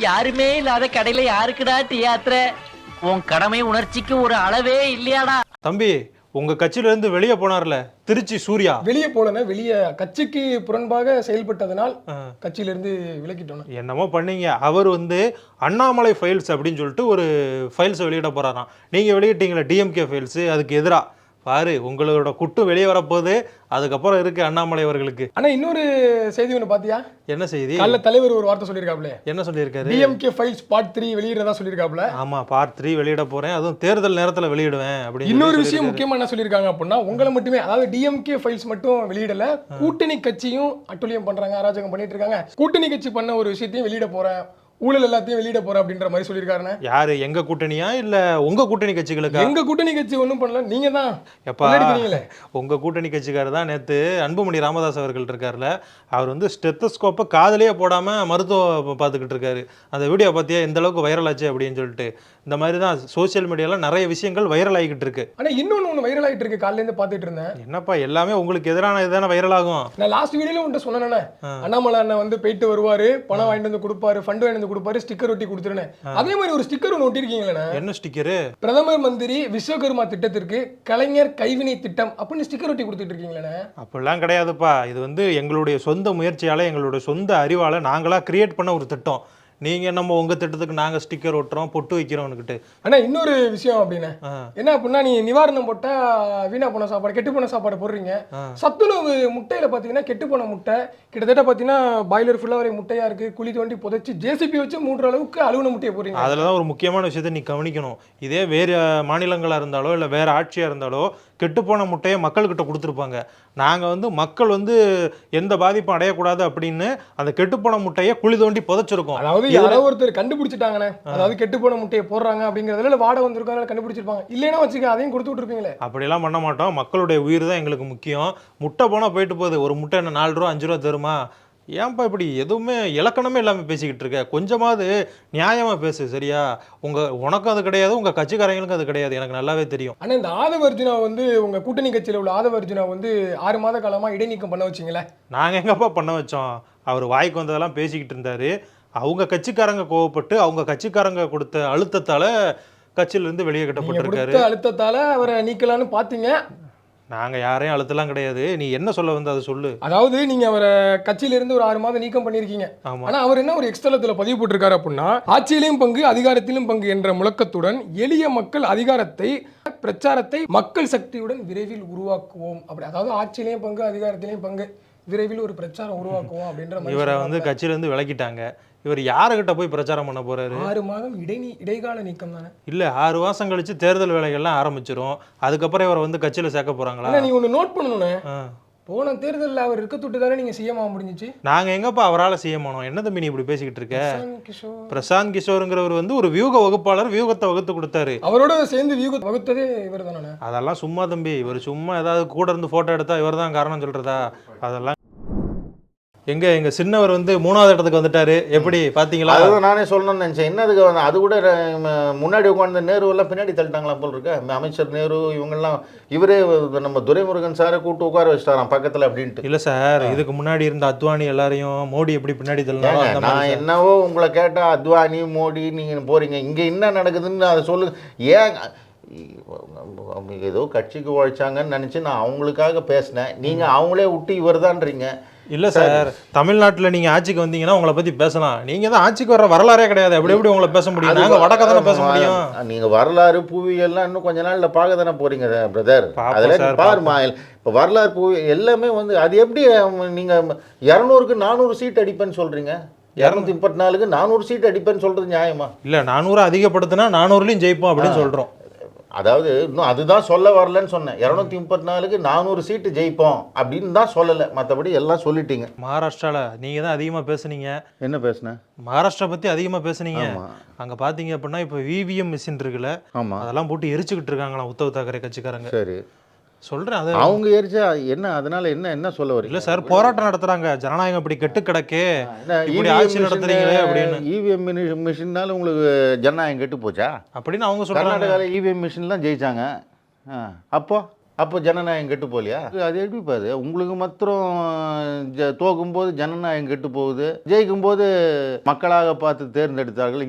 யாருமே இல்லாத கடையில யாருக்குடா தியாத்திர? உன் கடமை உணர்ச்சிக்கு ஒரு அளவே இல்லையாடா? தம்பி, உங்க கட்சியில இருந்து வெளியே போனார்ல திருச்சி சூர்யா, வெளியே போலன, வெளியே கட்சிக்கு புறம்பாக செயல்பட்டதனால் கட்சியிலிருந்து விலக்கிட்டோம். என்னமோ பண்ணீங்க. அவர் அண்ணாமலை ஃபைல்ஸ் அப்படின்னு சொல்லிட்டு ஒரு ஃபைல்ஸை வெளியிட போறாராம். நீங்க வெளியிட்டீங்களா டிஎம்கே ஃபைல்ஸ், அதுக்கு எதிரா பாரு உங்களோட குட்டும் வெளியே வரப்போகுது. அதுக்கப்புறம் இருக்கு அண்ணாமலை அவர்களுக்கு. ஆனா இன்னொரு செய்தி ஒன்று பாத்தியா? என்ன செய்தி? காலைல தலைவர் ஒரு வார்த்தை சொல்லியிருக்காப்ல. என்ன சொல்லியிருக்காரு? DMK files part 3 வெளியிடறதா சொல்லியிருக்காப்ல. ஆமா, பார்ட் 3 வெளியிட போறேன், அதுவும் தேர்தல் நேரத்துல வெளியிடுவேன் அப்படின்னு. இன்னொரு விஷயம் முக்கியமா என்ன சொல்லியிருக்காங்க அப்படின்னா, உங்களை மட்டுமே, அதாவது டிஎம்கே ஃபைல்ஸ் மட்டும் வெளியிடல, கூட்டணி கட்சியும் அட்டுழியம் பண்றாங்க, அராஜகம் பண்ணிட்டு இருக்காங்க, கூட்டணி கட்சி பண்ண ஒரு விஷயத்தையும் வெளியிட போறேன், ஊழல் எல்லாத்தையும் வெளியிட போற அப்படின்ற மாதிரி சொல்லியிருக்காருன்னு. யாரு, எங்க கூட்டணியா இல்ல உங்க கூட்டணி கட்சிகளுக்கு? எங்க கூட்டணி கட்சி ஒன்றும் பண்ணல, நீங்க தான் எப்பா உங்க கூட்டணி கட்சிக்காரர் தான். நேத்து அன்புமணி ராமதாஸ் அவர்கள் இருக்காருல்ல, அவர் ஸ்டெத்தஸ்கோப்பை காதலியே போடாம மருத்துவம் பார்த்துக்கிட்டு இருக்காரு. அந்த வீடியோ பார்த்தியா எந்த அளவுக்கு வைரல் ஆச்சு அப்படின்னு சொல்லிட்டு. இந்த மாதிரி தான் சோசியல் மீடியால நிறைய விஷயங்கள் வைரல் ஆகிக்கிட்டு இருக்கு. ஆனா இன்னொன்னு வைரல் ஆகிட்டு இருக்கு, காலையில இருந்து பார்த்துட்டு இருந்தேன். என்னப்பா எல்லாமே உங்களுக்கு எதிரான இதுதானே வைரல் ஆகும்? நான் லாஸ்ட் வீடியோல உன்ட்ட சொன்னேனே, அண்ணாமலை அண்ணன் போயிட்டு வருவாரு, பணம் வாங்கிட்டு வந்து கொடுப்பாரு, ஃபண்ட் வாங்கிட்டு வந்து கொடுப்பாரு, ஸ்டிக்கர் ஒட்டி கொடுத்துருனேன். அதே மாதிரி ஒரு ஸ்டிக்கர் ஒன்று ஒட்டிருக்கீங்களே. என்ன ஸ்டிக்கரு? பிரதமர் மந்திரி விஸ்வகர்மா திட்டத்திற்கு கலைஞர் கைவினை திட்டம் அப்படின்னு ஸ்டிக்கர் ஒட்டி கொடுத்துட்டு இருக்கீங்களே. அப்படிலாம் கிடையாதுப்பா. இது எங்களுடைய சொந்த முயற்சியால, எங்களுடைய சொந்த அறிவால நாங்களா கிரியேட் பண்ண ஒரு திட்டம். நீங்க நம்ம உங்க திட்டத்துக்கு நாங்க ஸ்டிக்கர் ஒட்டுறோம், பொட்டு வைக்கிறோம்னுக்கிட்டு. ஆனா இன்னொரு விஷயம் அப்படின்னு என்ன அப்படின்னா, நீ நிவாரணம் போட்டா வீணா போன சாப்பாடு, கெட்டு போன சாப்பாடு போடுறீங்க. சத்துணவு முட்டையில பாத்தீங்கன்னா கெட்டு போன முட்டை கிட்டத்தட்ட பாத்தீங்கன்னா பாய்லர் ஃபுல்லா வரை முட்டையா இருக்கு, குழி தோண்டி புதைச்சு ஜேசிபி வச்சு 3 அளவுக்கு அலுவன முட்டையை போடுறீங்க. அதுலதான் ஒரு முக்கியமான விஷயத்தை நீ கவனிக்கணும். இதே வேறு மாநிலங்களா இருந்தாலோ இல்ல வேற ஆட்சியா இருந்தாலோ கெட்டுப்போன முட்டையை மக்கள்கிட்ட கொடுத்துருப்பாங்க. நாங்கள் மக்கள் எந்த பாதிப்பும் அடையக்கூடாது அப்படின்னு அந்த கெட்டுப்போன முட்டையை குழி தோண்டி புதைச்சிருக்கோம். அதாவது யாரோ ஒருத்தர் கண்டுபிடிச்சிட்டாங்கண்ணே, அதாவது கெட்டுப்போன முட்டையை போடுறாங்க அப்படிங்கிறதுல வாடகை வந்திருக்காங்க, கண்டுபிடிச்சிருப்பாங்க. இல்லைன்னா வச்சுக்க அதையும் கொடுத்து விட்டுருப்பீங்களே. அப்படிலாம் பண்ண மாட்டோம். மக்களுடைய உயிர் தான் எங்களுக்கு முக்கியம். முட்டை போனால் போயிட்டு போகுது. ஒரு முட்டை என்ன 4 ரூபா 5 ரூபா தருமா? ஏன்பா இப்படி எதுவுமே இலக்கணமே இல்லாமல் பேசிக்கிட்டு இருக்க? கொஞ்சமாவது நியாயமாக பேசு, சரியா? உனக்கும் அது கிடையாது, உங்கள் கட்சிக்காரங்களுக்கும் அது கிடையாது, எனக்கு நல்லாவே தெரியும். ஆனால் இந்த ஆதவ அர்ஜுனா உங்கள் கூட்டணி கட்சியில் உள்ள ஆதவ அர்ஜுனா 6 மாத காலமாக இடைநீக்கம் பண்ண வச்சிங்களே. நாங்கள் எங்கப்பா பண்ண வச்சோம்? அவர் வாய்க்கு வந்ததெல்லாம் பேசிக்கிட்டு இருந்தார். அவங்க கட்சிக்காரங்க கோவப்பட்டு அவங்க கட்சிக்காரங்க கொடுத்த அழுத்தத்தால் கட்சியிலேருந்து வெளியே கட்டப்பட்டிருக்காரு. அழுத்தத்தால் அவரை நீக்கலான்னு பார்த்தீங்க. நாங்கள் யாரையும் அழுத்தலாம் கிடையாது. நீ என்ன சொல்ல அதை சொல்லு. அதாவது நீங்கள் அவரை கட்சியிலிருந்து ஒரு 6 மாதம் நீக்கம் பண்ணியிருக்கீங்க. ஆனால் அவர் என்ன ஒரு எக்ஸ்தலத்தில் பதிவு போட்டிருக்காரு அப்படின்னா, ஆட்சியிலும் பங்கு அதிகாரத்திலும் பங்கு என்ற முழக்கத்துடன் எளிய மக்கள் அதிகாரத்தை பிரச்சாரத்தை மக்கள் சக்தியுடன் விரைவில் உருவாக்குவோம் அப்படி. அதாவது ஆட்சியிலையும் பங்கு அதிகாரத்திலையும் பங்கு, விரைவில் ஒரு பிரச்சாரம் உருவாக்குவோம் அப்படின்ற இவரை கட்சியிலேருந்து விலக்கிட்டாங்க. இவர் யாருக்கிட்ட போய் பிரச்சாரம் பண்ண போறாரு? 6 மாதம் இடைக்கால நீக்கம் தானே? இல்ல 6 மாசம் கழிச்சு தேர்தல் வேலைகள்லாம் ஆரம்பிச்சிரும். அதுக்கப்புறம் இவர் கட்சியில சேர்க்க போறாங்களா? நீ ஒன்று நோட் பண்ணணும்னே, போன தேர்தலில் அவர் இருக்க தொட்டு தானே நீங்க சிஎம் ஆக முடிஞ்சிச்சு. நாங்க எங்கப்பா அவரால் சிஎம் ஆனோம்? என்ன தம்பி நீ இப்படி பேசிக்கிட்டு இருக்க? பிரசாந்த் கிஷோருங்கிறவர் ஒரு வியூக வகுப்பாளர், வியூகத்தை வகுத்து கொடுத்தாரு. அவரோட சேர்ந்து வியூக வகுத்ததே இவர் தானே? அதெல்லாம் சும்மா தம்பி. இவர் சும்மா ஏதாவது கூட இருந்து போட்டோ எடுத்தா இவர் தான் காரணம் சொல்றதா? அதெல்லாம் எங்க சின்னவர் 3வது இடத்துக்கு வந்துட்டாரு. எப்படி பாத்தீங்களா? அதான் நானே சொல்லணும்னு நினைச்சேன். என்னதுக்கு அது கூட முன்னாடி உட்காந்து நேரு எல்லாம் பின்னாடி தள்ளிட்டாங்களா போல் இருக்க. அமைச்சர் நேரு இவங்கெல்லாம் இவரே நம்ம துரைமுருகன் சாரை கூட்டு உட்கார வச்சிட்டாராம் பக்கத்துல அப்படின்ட்டு. இல்ல சார், இதுக்கு முன்னாடி இருந்த அத்வானி எல்லாரையும் மோடி எப்படி பின்னாடி தள்ளினாலும் நான் என்னவோ உங்களை கேட்டா அத்வானி மோடி நீங்க போறீங்க, இங்க என்ன நடக்குதுன்னு அதை சொல்லு. ஏன் ஏதோ கட்சிக்கு உழைச்சாங்கன்னு நினைச்சு நான் அவங்களுக்காக பேசினேன். நீங்க அவங்களே விட்டு இவர் தான்றீங்க. இல்ல சார், தமிழ்நாட்டில் நீங்க ஆட்சிக்கு வந்தீங்கன்னா உங்களை பத்தி பேசலாம். நீங்க தான் ஆட்சிக்கு வர வரலாறே கிடையாது. எப்படி உங்களை பேச முடியும்? நாங்க வடக்க தானே பேச முடியும். நீங்க வரலாறு புவியெல்லாம் இன்னும் கொஞ்ச நாள்ல பார்க்க தானே போறீங்க பிரதர். அதுல பாருமா, இப்போ வரலாறு புவி எல்லாமே அது எப்படி நீங்க 200க்கு 400 சீட் அடிப்பேன்னு சொல்றீங்க? 234க்கு 400 சீட் அடிப்பேன்னு சொல்றது நியாயமா? இல்ல 400 அதிகப்படுத்தினா 400லயும் ஜெயிப்போம் அப்படின்னு சொல்றோம். அதாவது இன்னும் அதுதான் சொல்ல வரலன்னு சொன்னேன். 234க்கு 400 சீட்டு ஜெயிப்போம் அப்படின்னு தான் சொல்லலை, மற்றபடி எல்லாம் சொல்லிட்டீங்க. மகாராஷ்டிரால நீங்க தான் அதிகமா பேசுனீங்க. என்ன பேசுனேன்? மகாராஷ்டிரா பத்தி அதிகமா பேசுனீங்க. அங்க பாத்தீங்க அப்படின்னா இப்போ விவிஎம் மிஷின் இருக்குல்ல, அதெல்லாம் போட்டு எரிச்சுக்கிட்டு இருக்காங்களா உத்தவ் தாக்கரே கட்சிக்காரங்க. சரி சொல்றேன். அது அவங்க எரிச்சா என்ன? அதனால என்ன சொல்ல வரீங்க? இல்ல சார், போராட்டம் நடத்துறாங்க. ஜனநாயகம் இப்படி கெட்டு கிடக்கே, இப்படி ஆட்சி நடத்துறீங்களே அப்படின்னு. இவிஎம் மிஷின்னால உங்களுக்கு ஜனநாயகம் கெட்டு போச்சா அப்படின்னு அவங்க சொல்றாங்க. கர்நாடகாவில் இவிஎம் மிஷின் தான் ஜெயிச்சாங்க. அப்போ அப்போ ஜனநாயகம் கெட்டு போகலையா? அது எப்படி பாது உங்களுக்கு மாத்திரம் தோக்கும்போது ஜனநாயகம் கெட்டு போகுது, ஜெயிக்கும் போது மக்களாக பார்த்து தேர்ந்தெடுத்தார்கள்.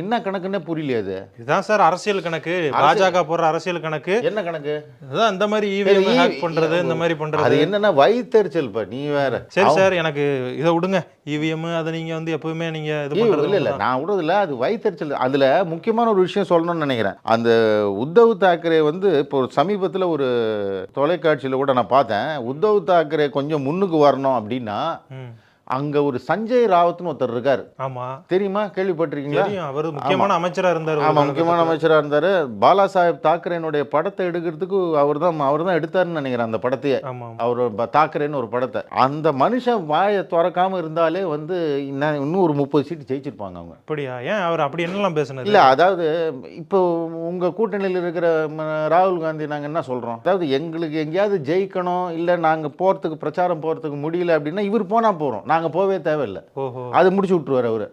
என்ன கணக்குன்னே புரியலையே. அது இதுதான் சார் அரசியல் கணக்கு. பாஜக போடுற அரசியல் கணக்கு என்ன கணக்கு? அதான் இந்த மாதிரி இவிஎம் ஹேக் பண்றது, இந்த மாதிரி பண்றது. அது என்னன்னா வயித்தெரிச்சல். நீ வேற. சரி சார், எனக்கு இதை விடுங்க. இவிஎம் அதை நீங்க வந்து எப்பவுமே நீங்க இது பண்றது இல்ல. நான் விடுறதில்ல, அது வயித்தெரிச்சல். அதுல முக்கியமான ஒரு விஷயம் சொல்லணும்னு நினைக்கிறேன். அந்த உத்தவ் தாக்கரே வந்து இப்போ சமீபத்தில் ஒரு தொலைக்காட்சியில் கூட நான் பார்த்தேன். உத்தவ் தாக்கரே கொஞ்சம் முன்னுக்கு வரணும் அப்படின்னா அங்க ஒரு சஞ்சய் ராவத்னு ஒருத்தர் இருக்காரு. ஆமா, தெரியுமா? கேள்விப்பட்டிருக்கீங்களா? அவர் முக்கியமான அமைச்சரா இருந்தாரு. ஆமா, முக்கியமான அமைச்சரா இருந்தாரு. பாலா சாஹேப் தாக்கரேனுடைய படத்தை எடுக்கிறதுக்கு அவர் தான் எடுத்தாருன்னு நினைக்கிறேன். அந்த படத்தையே அவர் தாக்கரேன்னு ஒரு படத்தை. அந்த மனுஷன் வாயை திறக்காம இருந்தாலே வந்து இன்னும் ஒரு 30 சீட்டு ஜெயிச்சிருப்பாங்க அவங்க. அப்படியா? ஏன் அவர் அப்படி என்னெல்லாம் பேசுனது? இல்ல, அதாவது இப்போ உங்க கூட்டணியில் இருக்கிற ராகுல் காந்தி நாங்க என்ன சொல்றோம், அதாவது எங்களுக்கு எங்கேயாவது ஜெயிக்கணும், இல்ல நாங்க போறதுக்கு பிரச்சாரம் போறதுக்கு முடியல அப்படின்னா இவர் போனா போறோம், நாங்க போவே தேவையில்லை, அது முடிச்சு விட்டுருவாரு அவரு.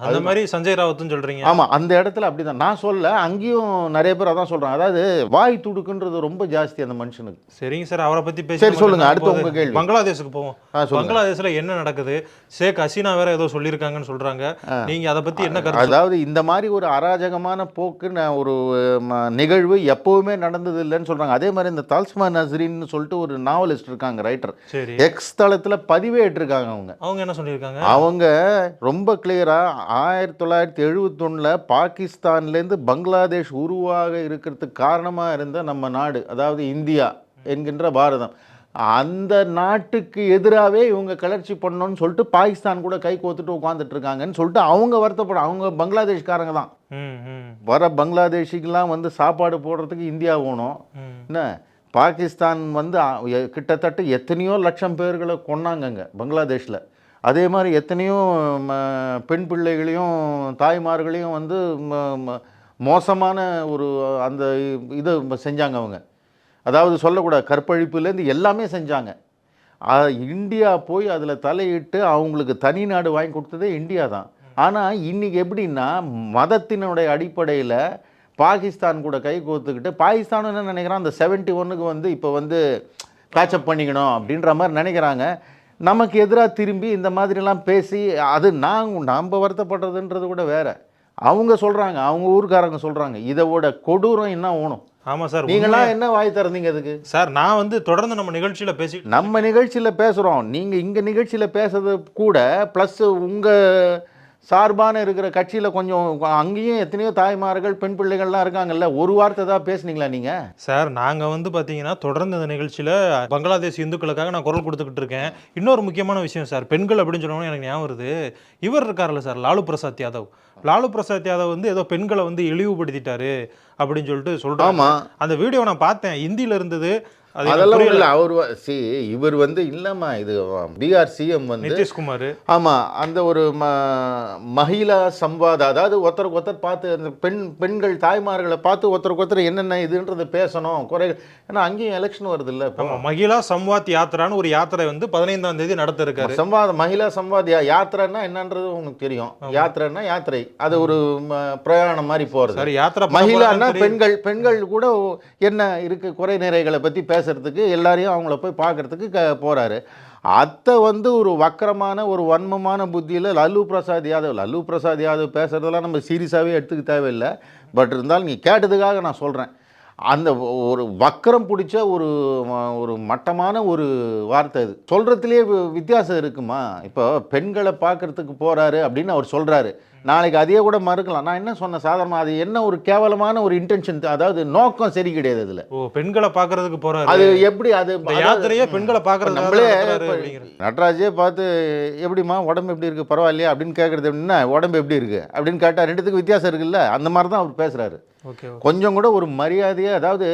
அந்த மாதிரி சஞ்சய் ராவத்னு சொல்றீங்க? ஆமா, அந்த இடத்துல அப்படிதான். நான் சொல்ல, அங்கேயும் நிறைய பேர் அதான் சொல்றாங்க. அதாவது வாய் துடுக்குன்றது ரொம்ப ஜாஸ்தி அந்த மனுஷனுக்கு. சரிங்க சார், அவரை பத்தி பேசி. சரி, சொல்லுங்க. அடுத்து உங்க கேள்வி. பங்களாதேஷுக்கு போவோம். பங்களாதேஷ்ல என்ன நடக்குது? ஷேக் ஹசீனா வேற ஏதோ சொல்லியிருக்காங்கன்னு சொல்றாங்க. நீங்க அதை பத்தி என்ன கருத்து? அதாவது இந்த மாதிரி ஒரு அராஜகமான போக்கு ஒரு நிகழ்வு எப்பவுமே நடந்தது இல்லைன்னு சொல்றாங்க. அதே மாதிரி இந்த தால்ஸ்மா நஸ்ரீன்னு சொல்லிட்டு ஒரு நாவலிஸ்ட் இருக்காங்க, ரைட்டர். எக்ஸ் தளத்துல பதிவேற்றிருக்காங்க. அவங்க என்ன சொல்லியிருக்காங்க? அவங்க ரொம்ப கிளியரா 1971 பாகிஸ்தான்லேருந்து பங்களாதேஷ் உருவாக இருக்கிறதுக்கு காரணமா இருந்த நம்ம நாடு, அதாவது இந்தியா என்கின்ற பாரதம், அந்த நாட்டுக்கு எதிராகவே இவங்க கிளர்ச்சி பண்ணணும்னு சொல்லிட்டு பாகிஸ்தான் கூட கை கோத்துட்டு உட்காந்துட்டு இருக்காங்கன்னு சொல்லிட்டு அவங்க வருத்தப்படும். அவங்க பங்களாதேஷ்காரங்க தான். வர பங்களாதேஷிக்கெல்லாம் வந்து சாப்பாடு போடுறதுக்கு இந்தியா வேணும். என்ன, பாகிஸ்தான் வந்து கிட்டத்தட்ட எத்தனையோ லட்சம் பேர்களை கொன்னாங்கங்க பங்களாதேஷில். அதே மாதிரி எத்தனையோ பெண் பிள்ளைகளையும் தாய்மார்களையும் வந்து மோசமான ஒரு அந்த இதை செஞ்சாங்க அவங்க. அதாவது சொல்லக்கூடாது, கற்பழிப்புலேருந்து எல்லாமே செஞ்சாங்க. இந்தியா போய் அதில் தலையிட்டு அவங்களுக்கு தனி நாடு வாங்கி கொடுத்ததே இந்தியா தான். ஆனால் இன்றைக்கி எப்படின்னா மதத்தினுடைய அடிப்படையில் பாகிஸ்தான் கூட கை கோத்துக்கிட்டு, பாகிஸ்தானும் என்ன நினைக்கிறான், அந்த 71க்கு வந்து இப்போ வந்து பேச்சப் பண்ணிக்கணும் அப்படின்ற மாதிரி நினைக்கிறாங்க. நமக்கு எதிராக திரும்பி இந்த மாதிரிலாம் பேசி அது நாம் வருத்தப்படுறதுன்றது கூட வேற. அவங்க சொல்கிறாங்க, அவங்க ஊருக்காரங்க சொல்கிறாங்க, இதோட கொடூரம் என்ன ஓணும். ஆமாம் சார், நீங்களாம் என்ன வாய் திறந்தீங்க அதுக்கு? சார், நான் வந்து தொடர்ந்து நம்ம நிகழ்ச்சியில் பேசுகிறோம். நீங்கள் இங்கே நிகழ்ச்சியில் பேசுறது கூட ப்ளஸ் உங்கள் சார்பான இருக்கிற கட்சியில் கொஞ்சம் அங்கேயும் எத்தனையோ தாய்மார்கள் பெண் பிள்ளைகள்லாம் இருக்காங்கல்ல, ஒரு வார்த்தை தான் பேசுனீங்களா நீங்கள்? சார், நாங்கள் வந்து பார்த்தீங்கன்னா தொடர்ந்து இந்த நிகழ்ச்சியில் பங்களாதேஷ் இந்துக்களுக்காக நான் குரல் கொடுத்துக்கிட்டு இருக்கேன். இன்னொரு முக்கியமான விஷயம் சார், பெண்கள் அப்படின்னு சொன்னோன்னா எனக்கு ஞாபகம் வருது. இவர் இருக்கார்ல சார், லாலு பிரசாத் யாதவ். லாலு பிரசாத் யாதவ் வந்து ஏதோ பெண்களை வந்து இழிவுபடுத்திட்டாரு அப்படின்னு சொல்லிட்டு சொல்கிறாங்க. அந்த வீடியோ நான் பார்த்தேன், ஹிந்தியில் இருந்தது. அதெல்லாம் இல்லை. இவர் வந்து இல்லைம்மா, இது பீகார் சிஎம் வந்து நிதிஷ்குமார். ஆமாம், அந்த ஒரு மகிழா சம்வாதம், அதாவது ஒருத்தருக்கு ஒருத்தர் பார்த்து அந்த பெண்கள் தாய்மார்களை பார்த்து ஒருத்தருக்கு ஒருத்தர் என்னென்ன இதுன்றது பேசணும் குறை. ஏன்னா அங்கேயும் எலெக்ஷன் வருது இல்லை. மகிழா சம்வாத் யாத்திரான்னு ஒரு யாத்திரை வந்து 15ஆம் தேதி நடத்த இருக்காரு. மகிழா சம்வாத் யாத்திரைன்னா என்னன்றது உங்களுக்கு தெரியும். யாத்திரைன்னா யாத்திரை, அது ஒரு பிரயாணம் மாதிரி போகிறது. யாத்திரை மகிழான்னா பெண்கள் கூட என்ன இருக்கு குறை நிறைகளை பற்றி பேசுறதுக்கு, எல்லாரையும் அவங்கள போய் பார்க்கறதுக்கு போறாரு. அத்தை வந்து ஒரு வக்கரமான ஒரு வன்மமான புத்தியில் லாலு பிரசாத் யாதவ் பேசுறதெல்லாம் நம்ம சீரியஸாகவே எடுத்துக்க தேவையில்லை. பட் இருந்தாலும் நீ கேட்டதுக்காக நான் சொல்கிறேன், அந்த ஒரு வக்கரம் பிடிச்ச ஒரு மட்டமான ஒரு வார்த்தை அது. சொல்கிறதுலேயே வித்தியாசம் இருக்குமா? இப்போ பெண்களை பார்க்குறதுக்கு போகிறாரு அப்படின்னு அவர் சொல்கிறாரு, நாளைக்கு அதையே கூட மறுக்கலாம். நான் என்ன சொன்னேன், சாதாரணமாக அது என்ன ஒரு கேவலமான ஒரு இன்டென்ஷன், அதாவது நோக்கம் சரி கிடையாது அதில். பெண்களை பார்க்கறதுக்கு போகிறாரு, அது எப்படி? அது யாத்திரையே பெண்களை பார்க்குறது. நம்மளே நடராஜே பார்த்து எப்படிமா உடம்பு எப்படி இருக்குது பரவாயில்லையா அப்படின்னு கேட்குறது அப்படின்னா, உடம்பு எப்படி இருக்குது அப்படின்னு கேட்டால் ரெண்டுத்துக்கு வித்தியாசம் இருக்குல்ல. அந்த மாதிரி தான் அவர் பேசுகிறாரு. கொஞ்சம் கூட ஒரு மரியாதையை, அதாவது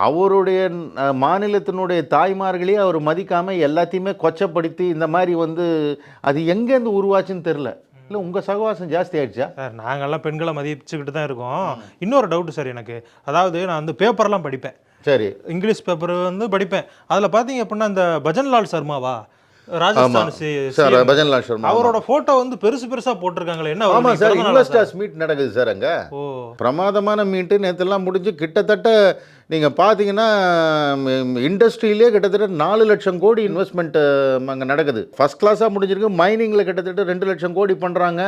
அவருடைய மாநிலத்தினுடைய தாய்மார்களையே அவர் மதிக்காமல் எல்லாத்தையுமே கொச்சப்படுத்தி இந்த மாதிரி வந்து அது எங்கேருந்து உருவாச்சுன்னு தெரில. இல்லை உங்கள் சகவாசம் ஜாஸ்தி ஆகிடுச்சா? சார், நாங்கள்லாம் பெண்களை மதிச்சுக்கிட்டு தான் இருக்கோம். இன்னொரு டவுட்டு சார் எனக்கு, அதாவது நான் வந்து பேப்பர்லாம் படிப்பேன். சரி, இங்கிலீஷ் பேப்பர் வந்து படிப்பேன். அதில் பார்த்தீங்க அப்படின்னா இந்த பஜன்லால் சர்மாவா, ராஜஸ்தான் பஜன்லால் சர்மா, அவரோட போட்டோ வந்து பெருசா போட்டிருக்காங்களே என்ன? ஆமா சார், இன்வெஸ்டர்ஸ் மீட் நடக்குது சார் அங்க. பிரமாதமான மீட்டு நேத்தெல்லாம் முடிஞ்சு கிட்டத்தட்ட நீங்கள் பார்த்தீங்கன்னா இண்டஸ்ட்ரியிலே கிட்டத்தட்ட 4 லட்சம் கோடி இன்வெஸ்ட்மெண்ட் அங்கே நடக்குது. ஃபர்ஸ்ட் கிளாஸாக முடிஞ்சிருக்கு. மைனிங்கில் கிட்டத்தட்ட 2 லட்சம் கோடி பண்ணுறாங்க.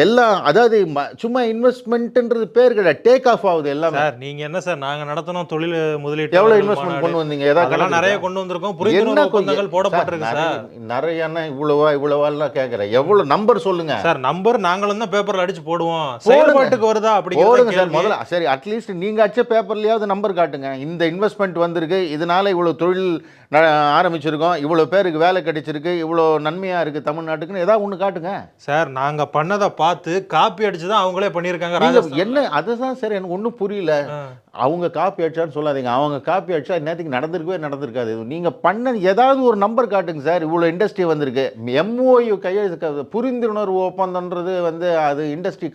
எல்லாம் அதாவது சும்மா இன்வெஸ்ட்மெண்ட்ன்றது பேர் கிடையாது, டேக் ஆஃப் ஆகுது எல்லாம். சார் நீங்கள் என்ன சார், நாங்கள் நடத்தினோம் தொழில் முதலீட்டு எவ்வளோ இன்வெஸ்ட்மெண்ட் கொண்டு வந்தீங்க? ஏதாவது நிறைய கொண்டு வந்திருக்கோம். புரிந்துணர்வு ஒப்பந்தங்கள் போடப்பட்டிருக்கு சார். நிறையன்னா இவ்வளோவாலாம் கேட்குறேன். எவ்வளோ நம்பர் சொல்லுங்க சார். நம்பர் நாங்களும் தான் பேப்பரில் அடிச்சு போடுவோம். செயல்பாட்டுக்கு வருதா அப்படி போடுங்க சார் முதல்ல. சரி, அட்லீஸ்ட் நீங்கள் அடிச்ச பேப்பர்லையாவது நம்பர் காட்டுங்க. இந்த இன்வெஸ்ட்மெண்ட் வந்திருக்கு, இதனால இவ்வளோ தொழில் ஆரம்பிச்சிருக்கோம், இவ்வளோ பேருக்கு வேலை கிடைச்சிருக்கு, இவ்வளோ நன்மையாக இருக்குது தமிழ்நாட்டுக்குன்னு ஏதாவது ஒன்று காட்டுங்க சார். நாங்கள் பண்ணதை பார்த்து காப்பி அடிச்சு தான் அவங்களே பண்ணியிருக்காங்க. என்ன அதுதான் சார் எனக்கு ஒன்றும் புரியல. அவங்க காப்பி அடிச்சான்னு சொல்லாதீங்க. அவங்க காப்பி அடிச்சா நேற்றுக்கு நடந்திருக்காது. நீங்கள் பண்ண ஏதாவது ஒரு நம்பர் காட்டுங்க சார். இவ்வளோ இண்டஸ்ட்ரி வந்திருக்கு. MOU கையெழுத்து புரிந்துணர்வு ஒப்பந்தன்றது அது இண்டஸ்ட்ரி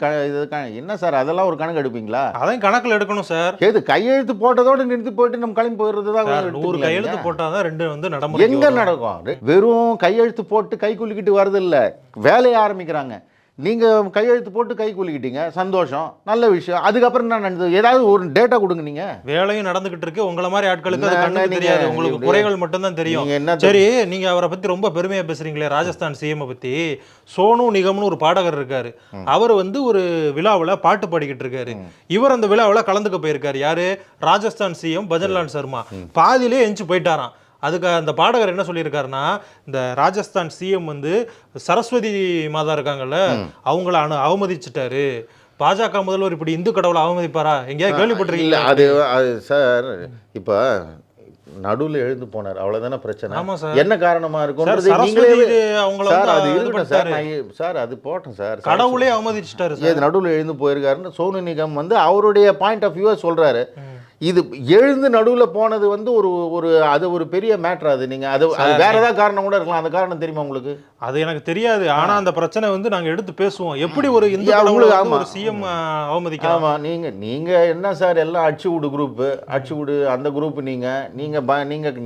என்ன சார், அதெல்லாம் ஒரு கணக்கு எடுப்பீங்களா? அதையும் கணக்கில் எடுக்கணும் சார். எது கையெழுத்து போட்டதோடு நிறுத்தி போயிட்டு நம்ம கிளம்பி போயிடுறது தான். 100 கையெழுத்து போட்டாதான் 2 நடைமுறை. எங்க நடக்கும்? வெறும் கையெழுத்து போட்டு கை குலுக்கிட்டு வரது இல்லை, வேலையை ஆரம்பிக்கிறாங்க. நீங்க கையெழுத்து போட்டு கை குலுக்கிட்டீங்க, சந்தோஷம், நல்ல விஷயம். அதுக்கப்புறம் என்ன நடந்தது? ஏதாவது ஒரு டேட்டா கொடுங்க. நீங்க வேலையும் நடந்துகிட்டு இருக்கு. உங்களை மாதிரி ஆட்களுக்கு அது கண்ணுக்கு தெரியாது, உங்களுக்கு குறைகள் மட்டும் தான் தெரியும். சரி, நீங்க அவரை பத்தி ரொம்ப பெருமையா பேசுறீங்களே, ராஜஸ்தான் சிஎம் பத்தி. சோனு நிகம்னு ஒரு பாடகர் இருக்காரு. அவர் ஒரு விழாவில் பாட்டு பாடிக்கிட்டு இருக்காரு. இவர் அந்த விழாவில் கலந்துக்க போயிருக்காரு. யாரு? ராஜஸ்தான் சிஎம் பஜன்லால் சர்மா. பாதியிலே எஞ்சி போயிட்டாராம். அதுக்கு அந்த பாடகர் என்ன சொல்லியிருக்காருன்னா, இந்த ராஜஸ்தான் சிஎம் சரஸ்வதி மாதா இருக்காங்கல்ல, அவங்கள அவமதிச்சுட்டாரு. பாஜக முதல்வர் இப்படி இந்து கடவுளை அவமதிப்பாரா? எங்கேயாவது கேள்விப்பட்டிருக்கீங்களா? அது சார் இப்போ நடுவில் எழுந்து போனார், அவ்வளவுதானே பிரச்சனை. என்ன காரணமா இருக்கும்? சார் அது போட்டோம் சார், கடவுளே அவமதிச்சுட்டாரு. நடுவில் எழுந்து போயிருக்காருன்னு சோனு நிகம் அவருடைய பாயிண்ட் ஆஃப் வியூவை சொல்றாரு. இது எழுந்து நடுவில் போனது ஒரு பெரிய மேட்டர். அது நீங்க அது வேற ஏதாவது காரணம் கூட இருக்கலாம். அந்த காரணம் தெரியுமா உங்களுக்கு? அது எனக்கு தெரியாது. ஆனா அந்த பிரச்சனை நாங்க எடுத்து பேசுவோம். எப்படி ஒரு இந்து ஒரு சிஎம் அவமதிக்கலாம்? ஆமா, நீங்க என்ன சார் எல்லாம் அடிச்சு விடு குரூப், அடிச்சு விடு அந்த குரூப்.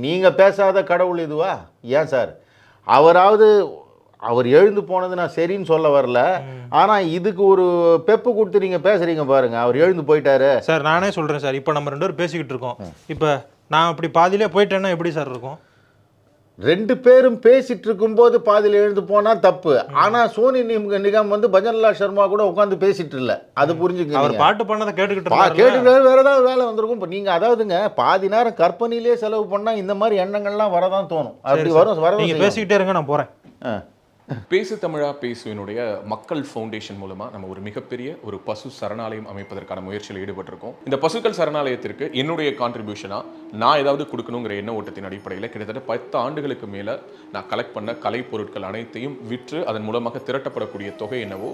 நீங்க பேசாத கடவுள் இதுவா? ஏன் சார்? அவர் எழுந்து போனது நான் சரின்னு சொல்ல வரல. ஆனா இதுக்கு ஒரு பெப்பு கொடுத்து நீங்க பேசுறீங்க பாருங்க. அவர் எழுந்து போயிட்டாரு சார். நானே சொல்றேன் சார், இப்ப நம்ம 2 பேரும் பேசிக்கிட்டு இருக்கோம். இப்ப நான் அப்படி பாதியிலே போயிட்டேன்னா எப்படி சார் இருக்கும்? 2 பேரும் பேசிட்டு இருக்கும் போது பாதியில் எழுந்து போனா தப்பு. ஆனா சோனி நிகம் பஜன்லால் சர்மா கூட உட்காந்து பேசிட்டு இல்ல. அது புரிஞ்சுக்க. அவர் பாட்டு பண்ணதை கேட்டுக்கிட்டு வேற ஏதாவது வேலை வந்திருக்கும். இப்போ நீங்க அதாவதுங்க பாதி நேரம் கற்பனையிலே செலவு பண்ணா இந்த மாதிரி எண்ணங்கள்லாம் வரதான் தோணும். அப்படி வரும். நீங்க பேசிக்கிட்டே இருங்க, நான் போறேன். பேசு தமிழா பேசுவினுடைய மக்கள் ஃபவுண்டேஷன் மூலமா நம்ம ஒரு மிகப்பெரிய ஒரு பசு சரணாலயம் அமைப்பதற்கான முயற்சியில் ஈடுபட்டிருக்கோம். இந்த பசுக்கள் சரணாலயத்திற்கு என்னுடைய கான்ட்ரிபியூஷனா நான் ஏதாவது கொடுக்கணுங்கிற எண்ண ஓட்டத்தின் அடிப்படையில் கிட்டத்தட்ட 10 ஆண்டுகளுக்கு மேல நான் கலெக்ட் பண்ண கலை பொருட்கள் அனைத்தையும் விற்று அதன் மூலமாக திரட்டப்படக்கூடிய தொகை என்னவோ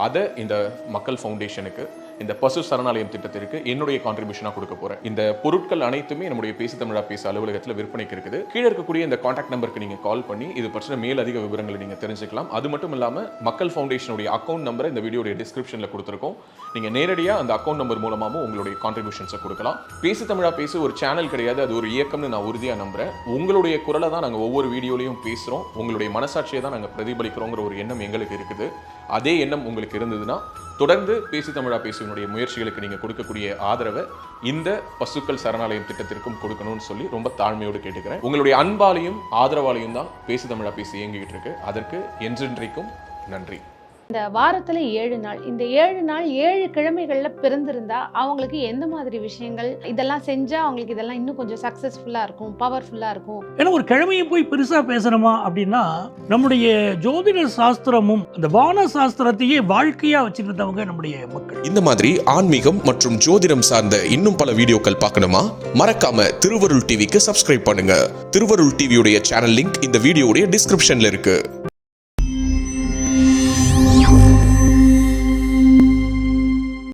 அதை இந்த மக்கள் ஃபவுண்டேஷனுக்கு, இந்த பசு சரணாலயம் திட்டத்திற்கு என்னுடைய கான்ட்ரிபியூஷனாக கொடுக்க போறேன். இந்த பொருட்கள் அனைத்துமே நம்முடைய பேசு தமிழா பேச அலுவலகத்தில் விற்பனைக்கு இருக்குது. கீழே இருக்கக்கூடிய இந்த கான்டாக்ட் நம்பருக்கு நீங்க கால் பண்ணி இது பற்றின மேலதிக விவரங்களை நீங்க தெரிஞ்சுக்கலாம். அது மட்டும் இல்லாம மக்கள் ஃபவுண்டேஷனுடைய அக்கௌண்ட் நம்பரை இந்த வீடியோடைய டிஸ்கிரிப்ஷன்ல கொடுத்துருக்கோம். நீங்க நேரடியாக அந்த அக்கௌண்ட் நம்பர் மூலமாகவும் உங்களுடைய கான்ட்ரிபியூஷன்ஸை கொடுக்கலாம். பேசு தமிழா பேசு ஒரு சேனல் கிடையாது, அது ஒரு இயக்கம்னு நான் உறுதியாக நம்புறேன். உங்களுடைய குரலை தான் நாங்கள் ஒவ்வொரு வீடியோலையும் பேசுகிறோம், உங்களுடைய மனசாட்சியை தான் நாங்கள் பிரதிபலிக்கிறோங்கிற ஒரு எண்ணம் எங்களுக்கு இருக்குது. அதே எண்ணம் உங்களுக்கு இருந்ததுன்னா தொடர்ந்து பேசு தமிழா பேசுவனுடைய முயற்சிகளுக்கு நீங்க கொடுக்கக்கூடிய ஆதரவை இந்த பசுக்கள் சரணாலயம் திட்டத்திற்கும் கொடுக்கணும்னு சொல்லி ரொம்ப தாழ்மையோடு கேட்டுக்கிறேன். உங்களுடைய அன்பாலையும் ஆதரவாலையும் தான் பேசு தமிழா பேசி இயங்கிட்டு இருக்கு. அதற்கு என்றென்றைக்கும் நன்றி. இந்த வாரத்துல 7 நாள், இந்த 7 நாள் 7 கிழமைகள்ல பிறந்திருந்தா அவங்களுக்கு எந்த மாதிரி விஷயங்கள் இதெல்லாம் செஞ்சா அவங்களுக்கு இதெல்லாம் இன்னும் கொஞ்சம் சக்சஸ்ஃபுல்லா இருக்கும், பவர்ஃபுல்லா இருக்கும்? ஏன்னா ஒரு கிழமையை போய் பெருசா பேசணுமா அப்படின்னா, நம்முடைய ஜோதிட சாஸ்திரமும் அந்த வான சாஸ்திரத்தையே வாழ்க்கையா வச்சிருந்தவங்க நம்முடைய மக்கள். இந்த மாதிரி ஆன்மீகம் மற்றும் ஜோதிடம் சார்ந்த இன்னும் பல வீடியோக்கள் பார்க்கணுமா? மறக்காம திருவருள் டிவிக்கு சப்ஸ்கிரைப் பண்ணுங்க. திருவருள் டிவியுடைய சேனல் லிங்க் இந்த வீடியோடைய டிஸ்கிரிப்ஷன்ல இருக்கு.